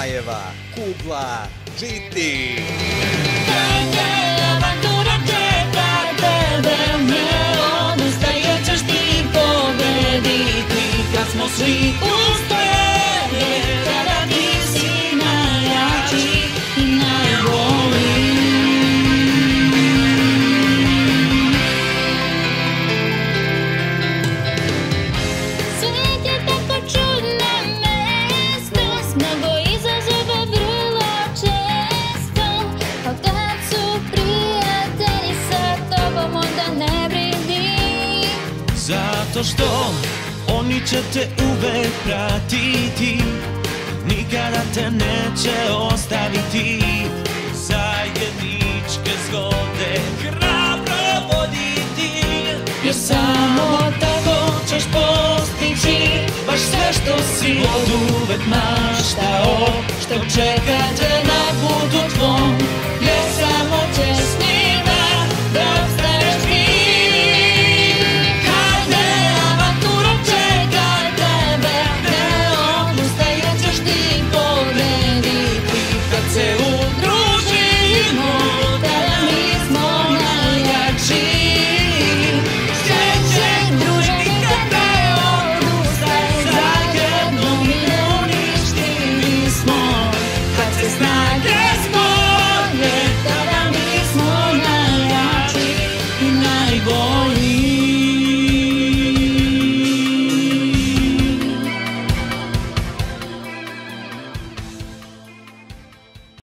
Zmajeva, Kugla, GT. Avantura čeka tebe, ne odustaje ćeš ti pobediti. Kad smo svi ustojeni, kada ti si najjači i najbolji. Svet je tako čudno mesto, s mnogo izazova vrlo često. Od kad su prijatelji sa tobom, onda ne brini. Zato što oni će te uvek pratiti, nikada te neće ostaviti. Zajedničke zgode hrabro voditi, jer samo tako ćeš postići baš sve što si od uvek maštao, što čeka te na putu tvom.